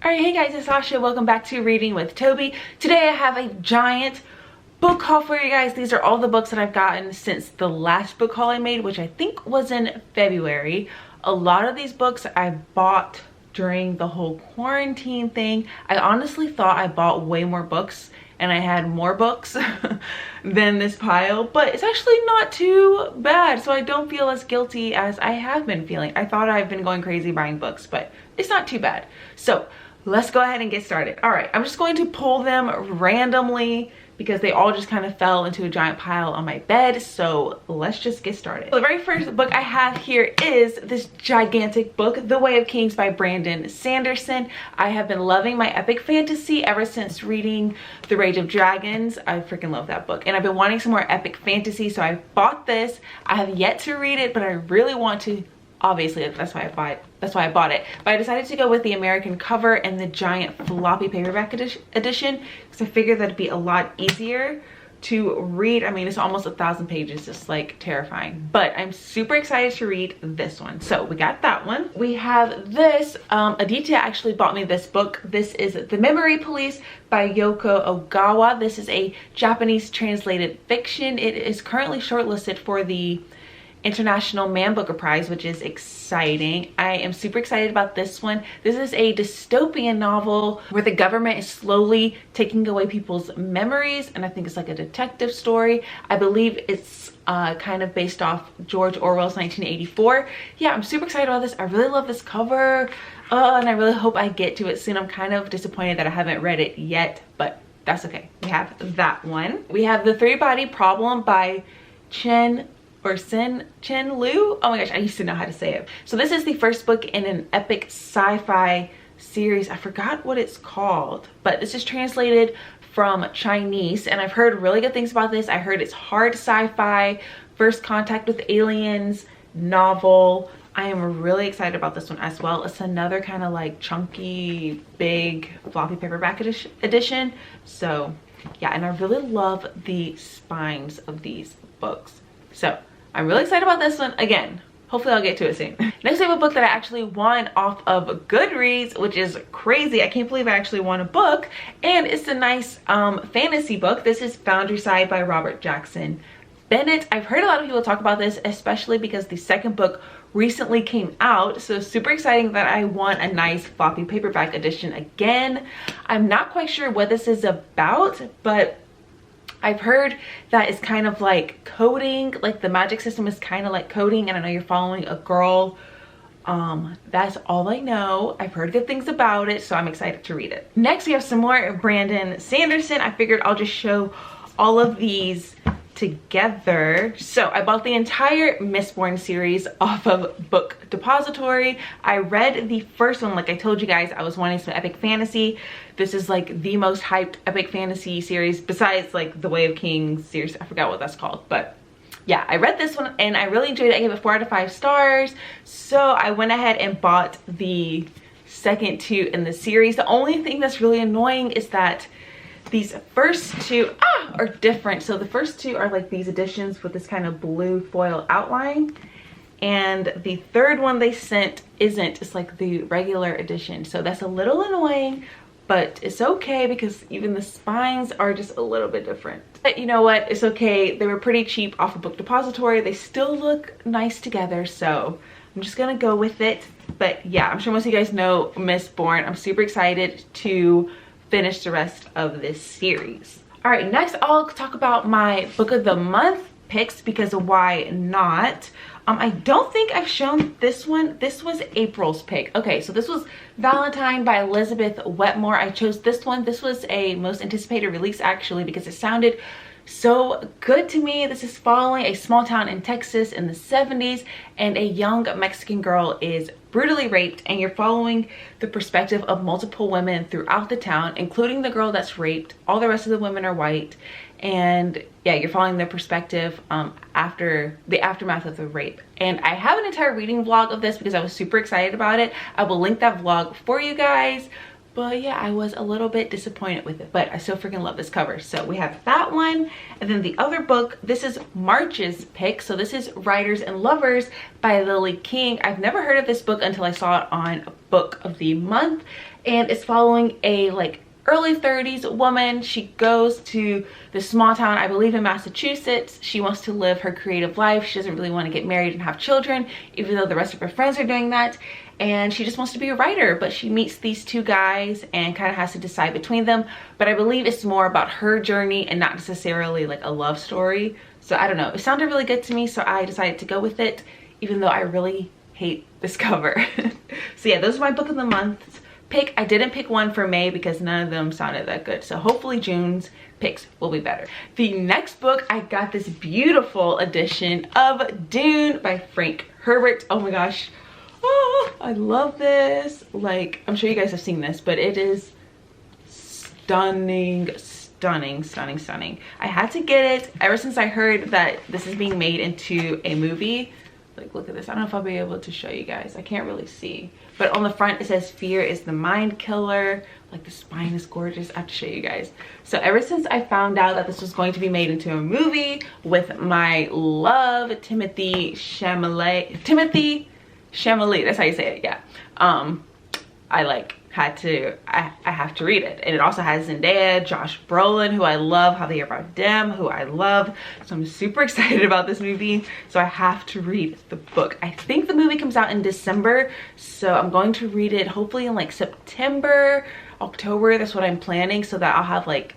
Alright, hey guys, it's Sasha. Welcome back to Reading with Toby. Today I have a giant book haul for you guys. These are all the books that I've gotten since the last book haul I made, which I think was in February. A lot of these books I bought during the whole quarantine thing. I honestly thought I bought way more books and I had more books than this pile, but it's actually not too bad, so I don't feel as guilty as I have been feeling. I thought I've been going crazy buying books, but it's not too bad. So let's go ahead and get started. All right, I'm just going to pull them randomly because they all just kind of fell into a giant pile on my bed. So let's just get started. The very first book I have here is this gigantic book, The Way of Kings by Brandon Sanderson. I have been loving my epic fantasy ever since reading The Rage of Dragons. I freaking love that book. And I've been wanting some more epic fantasy, so I bought this. I have yet to read it, but I really want to. Obviously, that's why I bought it. But I decided to go with the American cover and the giant floppy paperback edition because I figured that'd be a lot easier to read. I mean, it's almost 1,000 pages, just like terrifying. But I'm super excited to read this one. So we got that one. We have this. Aditya actually bought me this book. This is The Memory Police by Yoko Ogawa. This is a Japanese translated fiction. It is currently shortlisted for the International Man Booker Prize, which is exciting. I am super excited about this one. This is a dystopian novel where the government is slowly taking away people's memories, and I think it's like a detective story. I believe it's kind of based off George Orwell's 1984. Yeah, I'm super excited about this. I really love this cover, and I really hope I get to it soon. I'm kind of disappointed that I haven't read it yet, but that's okay. We have that one. We have The Three-Body Problem by Chen Liu. Oh my gosh, I used to know how to say it. So this is the first book in an epic sci-fi series. I forgot what it's called, but this is translated from Chinese, and I've heard really good things about this. I heard it's hard sci-fi, first contact with aliens novel. I am really excited about this one as well. It's another kind of like chunky, big, floppy paperback edition. So yeah, and I really love the spines of these books. So I'm really excited about this one. Again, hopefully I'll get to it soon. Next I have a book that I actually won off of Goodreads, which is crazy. I can't believe I actually won a book, and it's a nice fantasy book. This is Foundryside by Robert Jackson Bennett. I've heard a lot of people talk about this, especially because the second book recently came out, so super exciting that I won a nice floppy paperback edition again. I'm not quite sure what this is about, but I've heard that it's kind of like coding, like the magic system is kind of like coding, and I know you're following a girl. That's all I know. I've heard good things about it, so I'm excited to read it. Next we have some more Brandon Sanderson. I figured I'll just show all of these together. So I bought the entire Mistborn series off of Book Depository. I read the first one. Like I told you guys, I was wanting some epic fantasy. This is like the most hyped epic fantasy series besides like The Way of Kings series. I forgot what that's called, but yeah, I read this one and I really enjoyed it. I gave it 4 out of 5 stars. So I went ahead and bought the second two in the series. The only thing that's really annoying is that these first two are different. So the first two are like these editions with this kind of blue foil outline, and the third one they sent isn't. It's like the regular edition, so that's a little annoying, but it's okay because even the spines are just a little bit different. But you know what, it's okay. They were pretty cheap off of Book Depository. They still look nice together, so I'm just gonna go with it. But yeah, I'm sure most of you guys know Mistborn. I'm super excited to finish the rest of this series. All right, next I'll talk about my book of the month picks, because why not? I don't think I've shown this one. This was April's pick. Okay, so this was Valentine by Elizabeth Wetmore. I chose this one. This was a most anticipated release actually because it sounded so good to me. This is following a small town in Texas in the 70s, and a young Mexican girl is brutally raped, and you're following the perspective of multiple women throughout the town, including the girl that's raped. All the rest of the women are white, and yeah, you're following their perspective after the aftermath of the rape. And I have an entire reading vlog of this because I was super excited about it. I will link that vlog for you guys. But yeah, I was a little bit disappointed with it, but I still freaking love this cover. So we have that one, and then the other book, this is March's pick. So this is Writers and Lovers by Lily King. I've never heard of this book until I saw it on Book of the Month, and it's following a like early 30s woman. She goes to this small town, I believe in Massachusetts. She wants to live her creative life. She doesn't really want to get married and have children, even though the rest of her friends are doing that. And she just wants to be a writer, but she meets these two guys and kind of has to decide between them. But I believe it's more about her journey and not necessarily like a love story. So I don't know, it sounded really good to me, so I decided to go with it, even though I really hate this cover. So yeah, those are my book of the month pick. I didn't pick one for May because none of them sounded that good, so hopefully June's picks will be better. The next book, I got this beautiful edition of Dune by Frank Herbert. Oh my gosh, oh, I love this. Like, I'm sure you guys have seen this, but it is stunning, stunning, stunning, stunning. I had to get it ever since I heard that this is being made into a movie. Like, look at this. I don't know if I'll be able to show you guys. I can't really see, but on the front it says fear is the mind killer. Like, the spine is gorgeous. I have to show you guys. So ever since I found out that this was going to be made into a movie with my love Timothée Chalamet, that's how you say it, yeah. I like had to, I have to read it. And it also has Zendaya, Josh Brolin, who I love, Javier Bardem, who I love. So I'm super excited about this movie. So I have to read the book. I think the movie comes out in December, so I'm going to read it hopefully in like September, October. That's what I'm planning, so that I'll have like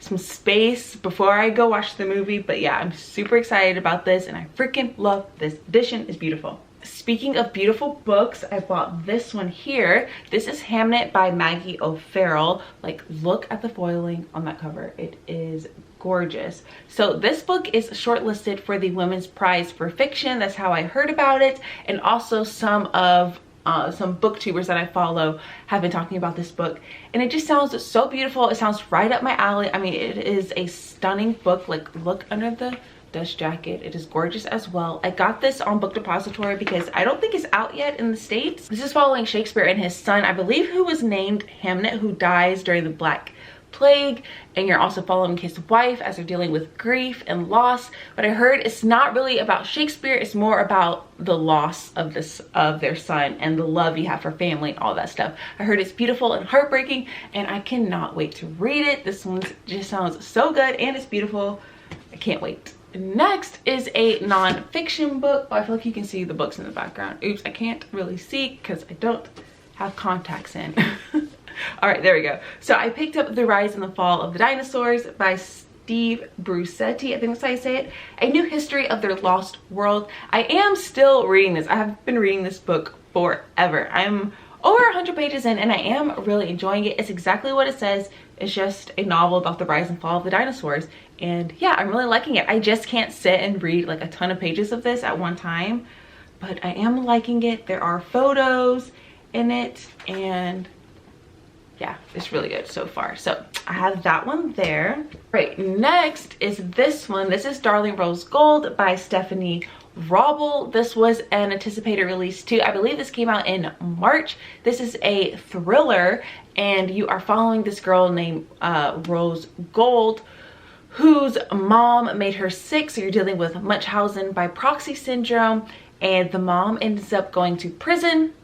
some space before I go watch the movie. But yeah, I'm super excited about this, and I freaking love this edition. It's beautiful. Speaking of beautiful books, I bought this one here. This is Hamnet by Maggie O'Farrell. Like, look at the foiling on that cover. It is gorgeous. So this book is shortlisted for the Women's Prize for Fiction. That's how I heard about it. And also some booktubers that I follow have been talking about this book, and it just sounds so beautiful. It sounds right up my alley. I mean, it is a stunning book. Like, look under the dust jacket. It is gorgeous as well. I got this on Book Depository because I don't think it's out yet in the States. This is following Shakespeare and his son, I believe, who was named Hamnet, who dies during the Black Plague, and you're also following his wife as they're dealing with grief and loss. But I heard it's not really about Shakespeare, it's more about the loss of their son and the love you have for family and all that stuff. I heard it's beautiful and heartbreaking, and I cannot wait to read it. This one just sounds so good, and it's beautiful. I can't wait. Next is a non-fiction book. Oh, I feel like you can see the books in the background. Oops, I can't really see because I don't have contacts in. All right, there we go. So I picked up The Rise and the Fall of the Dinosaurs by Steve Brucetti, I think that's how you say it. A new history of their lost world. I am still reading this. I have been reading this book forever. I'm over 100 pages in, and I am really enjoying it. It's exactly what it says. It's just a novel about the rise and fall of the dinosaurs. And yeah, I'm really liking it. I just can't sit and read like a ton of pages of this at one time, but I am liking it. There are photos in it, and yeah, it's really good so far. So I have that one there. Right, next is this one. This is Darling Rose Gold by Stephanie Robble. This was an anticipated release too. I believe this came out in March. This is a thriller, and you are following this girl named Rose Gold, whose mom made her sick. So you're dealing with Munchausen by proxy syndrome, and the mom ends up going to prison.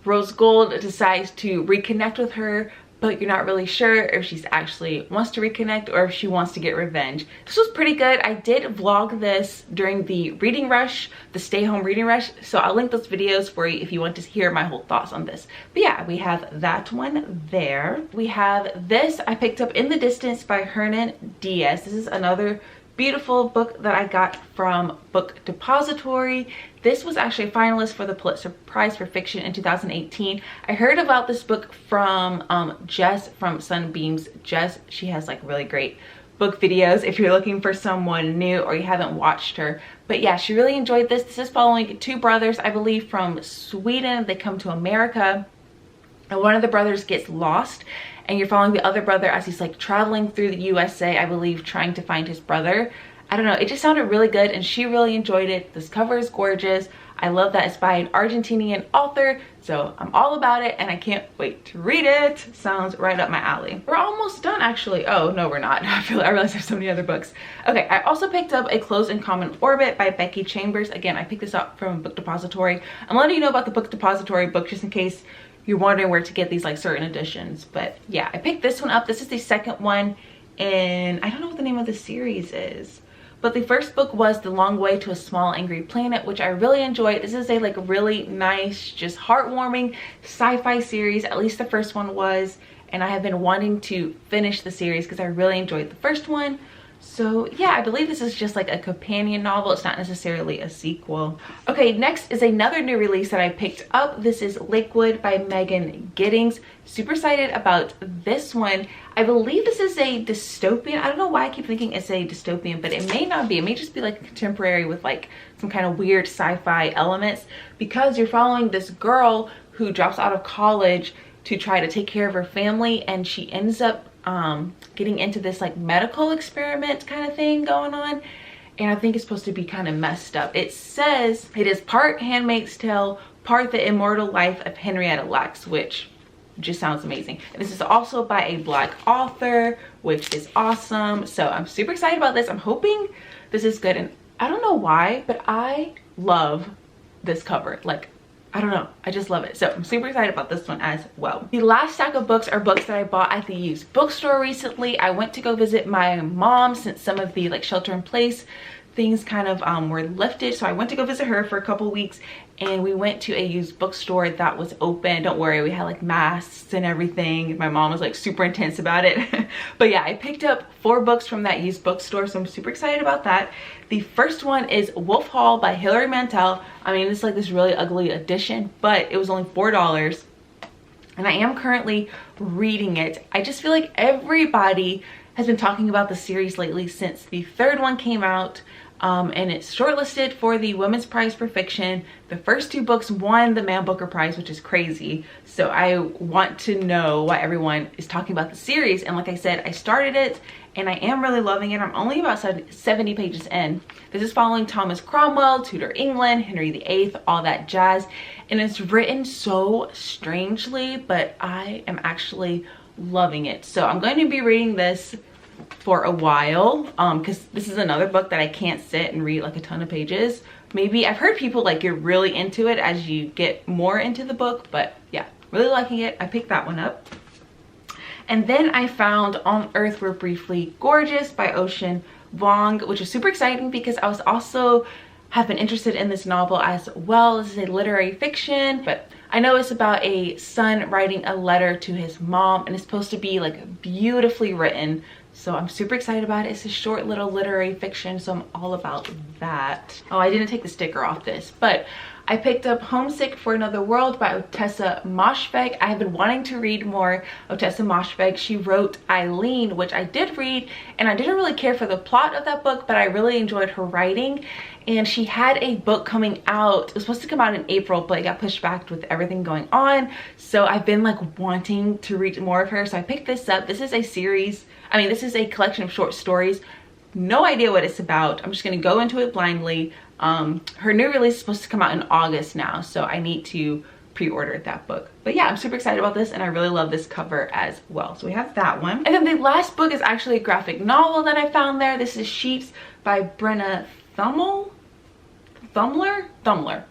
Rose Gold decides to reconnect with her, but you're not really sure if she's actually wants to reconnect or if she wants to get revenge. This was pretty good. I did vlog this during the reading rush, the stay home reading rush, so I'll link those videos for you if you want to hear my whole thoughts on this. But yeah, we have that one there. We have this I picked up, In the Distance by Hernan Diaz. This is another beautiful book that I got from Book Depository. This was actually a finalist for the Pulitzer Prize for Fiction in 2018. I heard about this book from Jess from Sunbeams. Jess, she has like really great book videos if you're looking for someone new or you haven't watched her. But yeah, she really enjoyed this. This is following two brothers, I believe, from Sweden. They come to America, and one of the brothers gets lost, and you're following the other brother as he's like traveling through the USA, I believe, trying to find his brother. I don't know, it just sounded really good, and she really enjoyed it. This cover is gorgeous. I love that it's by an Argentinian author. So I'm all about it and I can't wait to read it. Sounds right up my alley. We're almost done actually. Oh, no, we're not. I realize there's so many other books. Okay, I also picked up A Closed and Common Orbit by Becky Chambers. Again, I picked this up from Book Depository. I'm letting you know about the Book Depository book just in case you're wondering where to get these like certain editions. But yeah, I picked this one up. This is the second one and I don't know what the name of the series is. But the first book was The Long Way to a Small Angry Planet, which I really enjoyed. This is a like really nice, just heartwarming sci-fi series. At least the first one was. And I have been wanting to finish the series because I really enjoyed the first one. So yeah, I believe this is just like a companion novel. It's not necessarily a sequel. Okay, next is another new release that I picked up. This is Lakewood by Megan Giddings. Super excited about this one. I believe this is a dystopian. I don't know why I keep thinking it's a dystopian, but it may not be. It may just be like contemporary with like some kind of weird sci-fi elements, because you're following this girl who drops out of college to try to take care of her family, and she ends up getting into this like medical experiment kind of thing going on, and I think it's supposed to be kind of messed up. It says it is part Handmaid's Tale, part The Immortal Life of Henrietta Lacks, which just sounds amazing. And this is also by a Black author, which is awesome. So I'm super excited about this. I'm hoping this is good, and I don't know why, but I love this cover. Like, I don't know, I just love it. So I'm super excited about this one as well. The last stack of books are books that I bought at the used bookstore recently. I went to go visit my mom since some of the like shelter in place things kind of were lifted. So I went to go visit her for a couple weeks, and we went to a used bookstore that was open. Don't worry, we had like masks and everything. My mom was like super intense about it. But yeah, I picked up 4 books from that used bookstore, so I'm super excited about that. The first one is Wolf Hall by Hilary Mantel. I mean, it's like this really ugly edition, but it was only $4. And I am currently reading it. I just feel like everybody has been talking about the series lately since the 3rd one came out. And it's shortlisted for the Women's Prize for Fiction. The first 2 books won the Man Booker Prize, which is crazy. So I want to know why everyone is talking about the series. And like I said, I started it and I am really loving it. I'm only about 70 pages in. This is following Thomas Cromwell, Tudor England, Henry VIII, all that jazz. And it's written so strangely, but I am actually loving it. So I'm going to be reading this for a while, because this is another book that I can't sit and read like a ton of pages. Maybe I've heard people like get really into it as you get more into the book, but yeah, really liking it. I picked that one up. And then I found On Earth We're Briefly Gorgeous by Ocean Vuong, which is super exciting because I was also have been interested in this novel as well. This is a literary fiction, but I know it's about a son writing a letter to his mom, and it's supposed to be like beautifully written. So I'm super excited about it. It's a short little literary fiction, so I'm all about that. Oh, I didn't take the sticker off this, but I picked up Homesick for Another World by Ottessa Moshfegh. I have been wanting to read more Ottessa Moshfegh. She wrote Eileen, which I did read, and I didn't really care for the plot of that book, but I really enjoyed her writing. And she had a book coming out. It was supposed to come out in April, but it got pushed back with everything going on. So I've been like wanting to read more of her. So I picked this up. This is a series. I mean, this is a collection of short stories. No idea what it's about. I'm just gonna go into it blindly. Her new release is supposed to come out in August now, so I need to pre-order that book. But yeah, I'm super excited about this, and I really love this cover as well. So we have that one. And then the last book is actually a graphic novel that I found there. This is Sheets by Brenna Thumler.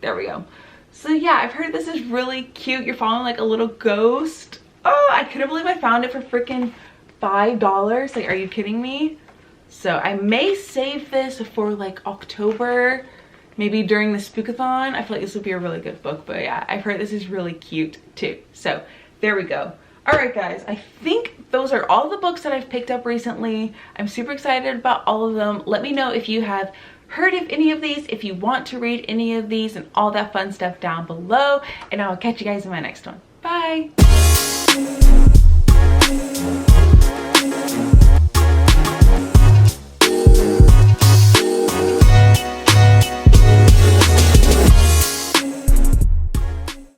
There we go. So yeah, I've heard this is really cute. You're following like a little ghost. Oh, I couldn't believe I found it for freaking $5. Like, are you kidding me? So I may save this for like October, maybe during the Spookathon. I feel like this would be a really good book, but yeah, I've heard this is really cute too. So there we go. All right, guys, I think those are all the books that I've picked up recently. I'm super excited about all of them. Let me know if you have heard of any of these, if you want to read any of these, and all that fun stuff down below. And I will catch you guys in my next one. Bye.